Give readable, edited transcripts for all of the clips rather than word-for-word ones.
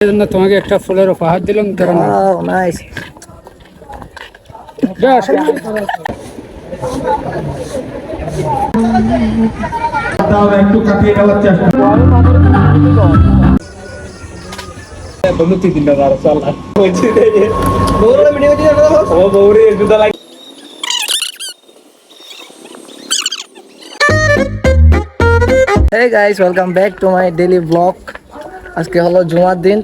সেজন্য তোমাকে একটা ফুলের উপহার দিলাম। নাইস। একটু কাটিয়ে নেওয়ার চেষ্টা Hey guys, welcome back to my daily vlog. আজকে হলো জুমার দিন,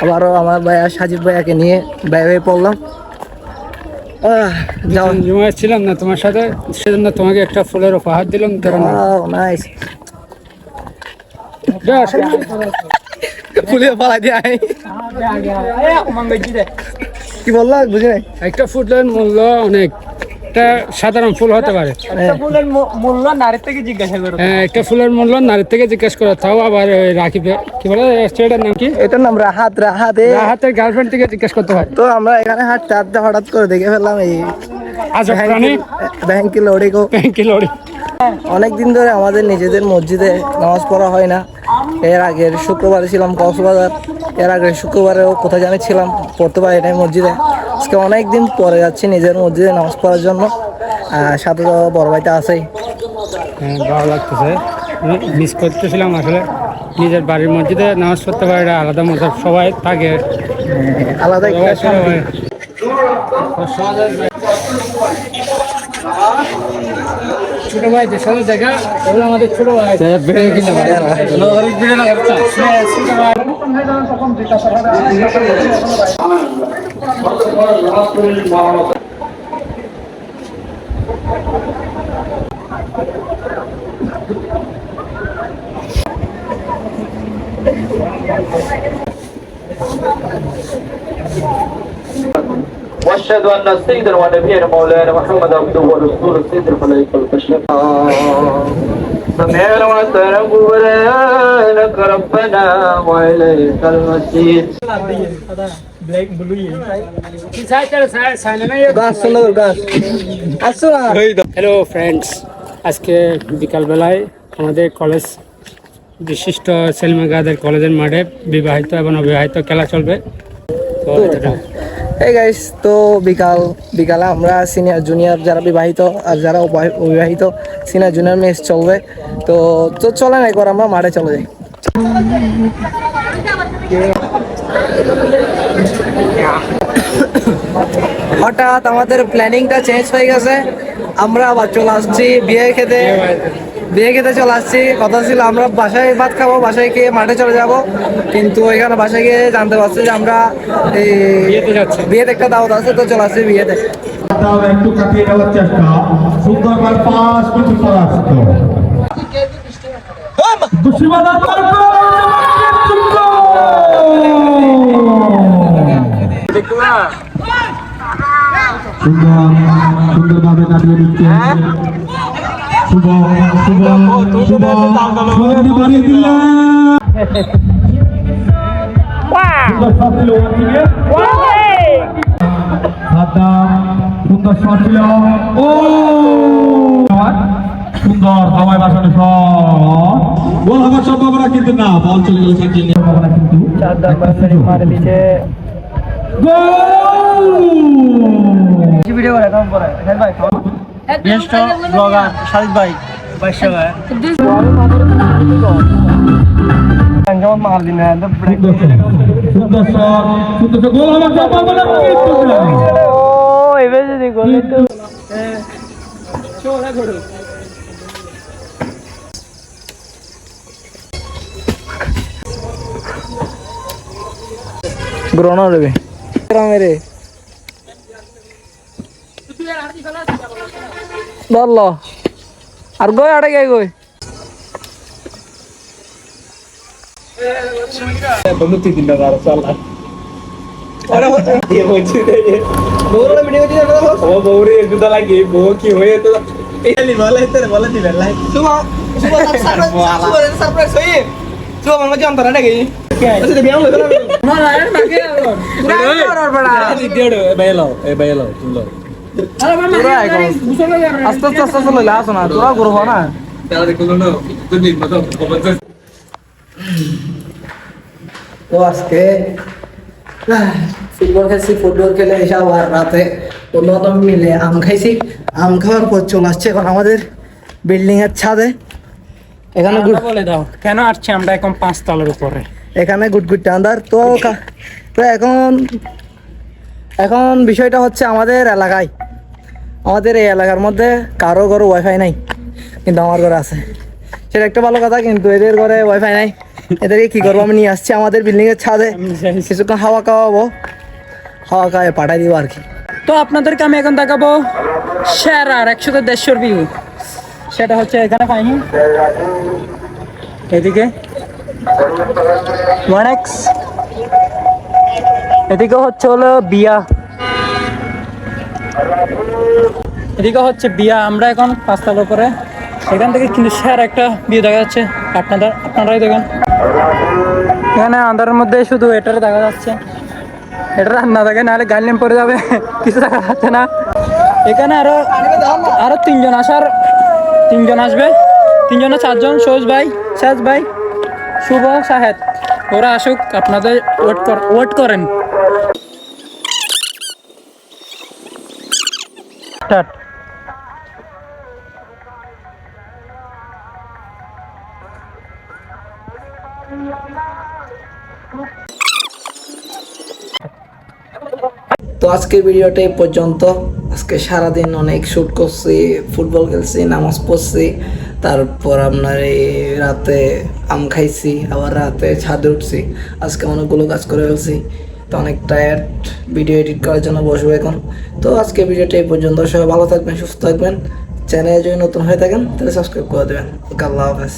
আবারও আমার ভাইয়া সাজিব ভাইয়াকে নিয়ে বের হয়ে পড়লাম। জুমায় ছিলাম না তোমার সাথে, সেজন্য তোমাকে একটা ফুলের উপহার দিলাম। নাইস। ফুলে পালা দিয়ে কি বললা বুঝি নাই। একটা ফুলের মূল্য অনেক, একটা সাধারণ ফুল হতে পারে। একটা ফুলের মূল্য নারীর থেকে জিজ্ঞাসা করো। হ্যাঁ, একটা ফুলের মূল্য নারীর থেকে জিজ্ঞেস করো, তাও আবার রাখিবে কি বলে ছেলেটার নাম কি? এটার নাম রাহাত। রাহাতের গার্লফ্রেন্ড থেকে জিজ্ঞেস করতে হয়। তো আমরা এখানে হাঁটতে হাঁটতে হঠাৎ করে দেখে ফেললাম এই ব্যাংকি লড়ি। অনেকদিন ধরে আমাদের নিজেদের মসজিদে নামাজ পড়া হয় না। এর আগের শুক্রবারে ছিলাম কক্সবাজার, এর আগের শুক্রবারেও কোথায় জানি ছিলাম, পড়তে পারি নাই মসজিদে। আজকে অনেকদিন পরে যাচ্ছি নিজের মসজিদে নামাজ পড়ার জন্য। সাথে তো বড় ভাইটা আছেই। হ্যাঁ, ভালো লাগতেছে। মিস করতেছিলাম আসলে, নিজের বাড়ির মসজিদে নামাজ পড়তে পারে আলাদা মজা। সবাই থাকে আলাদা একটা শান্তি। ছোট ভাই যে সাথে দেখা, ওগুলো আমাদের ছোট ভাই। واشهد ان سيدنا ونبينا مولانا محمد عبده ورسوله سيد الملائكه والبشر سمعنا وأطعنا غفرانك ربنا واليك المصير হ্যালো ফ্রেন্ডস, আজকে বিকালবেলায় আমাদের কলেজ বিশিষ্ট সেলমাগাদের কলেজের মাঠে বিবাহিত এবং অবিবাহিত খেলা চলবে। এই গাইস, তো বিকালে আমরা সিনিয়র জুনিয়র যারা বিবাহিত আর যারা অবিবাহিত সিনিয়র জুনিয়র ম্যাচ চলবে। তো চলে না, একবার আমরা মাঠে চলে যাই। হঠাৎ আমাদের প্ল্যানিংটা চেঞ্জ হয়ে গেছে, আমরা আবার চলে আসছি বিয়ে খেতে চলে আসছি। কথা ছিল আমরা বাসায় ভাত খাবো, বাসায় খেয়ে মাঠে চলে যাব, কিন্তু এখানে বাসায় গিয়ে জানতে পারছি যে আমরা এই বিয়েতে একটা দাওয়াত আছে, তো চলে আসছি বিয়েতে। একটু কাটিয়ে নেওয়ার চেষ্টা সুন্দরবার পাস কিছু পরাস্ত সুন্দরভাবে কাটিয়ে দিচ্ছে। সুন্দর শট ছিল, ও সুন্দর হাওয়ায় বাসানো শট, গোল হওয়ার সম্ভাবনা কিন্তু না, বল চলে গেল সম্ভাবনা কিন্তু ভিডিও করে কম পরে ভাই বেস্ট ব্লগার সাজিদ ভাই বাইশা ভাই যেমন মার দিন সুন্দর শট, সুন্দর গোল হওয়ার সম্ভাবনা ও এবার যদি গোল তো গ্রহণ দেবে মেরে ধরলো আর গই আড়ে গে গই আস্তে আস্তে চলে আসো না, তোরা করবো না। তো আজকে ফুটবল খেলছি, ফুটবল খেলে এসে আবার রাতে বন্ধু মিলে আম খাইছি। আম খাওয়ার পর চলে আসছে এখন আমাদের বিল্ডিং এর ছাদে। এখানে বলে দাও কেন আসছি আমরা এখন 5 তলার উপরে? এখানে গুটগুট আন্দার তো তো এখন বিষয়টা হচ্ছে আমাদের এলাকায়, আমাদের এই এলাকার মধ্যে কারো ঘরে ওয়াইফাই নাই, কিন্তু আমার ঘরে আছে। সেটা একটা ভালো কথা, কিন্তু এদের ঘরে ওয়াইফাই নাই। এদেরকে কি করবো, আমি নিয়ে আসছি আমাদের বিল্ডিং এর ছাদে, কিছুক্ষণ হাওয়া খাওয়াবো, হাওয়া খাওয়ায় পাঠাই দিব আর কি। তো আপনাদেরকে আমি এখন দেখাবো সেরার 100-150 ভিউ। সেটা হচ্ছে এখানে পাইনি, এদিকে 1x, এদিকে হচ্ছে হলো বিয়া, এদিকে হচ্ছে বিয়া। আমরা এখন 5 তলার উপরে, এখান থেকে কিন্তু সেরা একটা ভিউ দেখা যাচ্ছে। আপনারাই দেখেন, এখানে আন্ধারের মধ্যে শুধু এটারে দেখা যাচ্ছে। এটা না দেখে নাহলে গাইলেন পড়ে যাবে, কিছু দেখা যাচ্ছে না। এখানে আরো 3জন আসবে, 3 না 4জন, সৌজ ভাই, সাজ ভাই, শুভ, শাহেদ, ওরা আসুক, আপনাদের ওয়েট করেন। স্টার্ট। তো আজকের ভিডিওটা এই পর্যন্ত। আজকে সারাদিন অনেক শ্যুট করছি, ফুটবল খেলছি, নামাজ পড়ছি, তারপর আপনার এই রাতে আম খাইছি, আবার রাতে ছাদে উঠছি। আজকে অনেকগুলো কাজ করে ফেলছি, তো অনেক টায়ার্ড। ভিডিও এডিট করার জন্য বসবো এখন। তো আজকে ভিডিওটা এই পর্যন্ত। সবাই ভালো থাকবেন, সুস্থ থাকবেন। চ্যানেলে যদি নতুন হয়ে থাকেন তাহলে সাবস্ক্রাইব করে দেবেন। ওকে, আল্লাহ হাফেজ।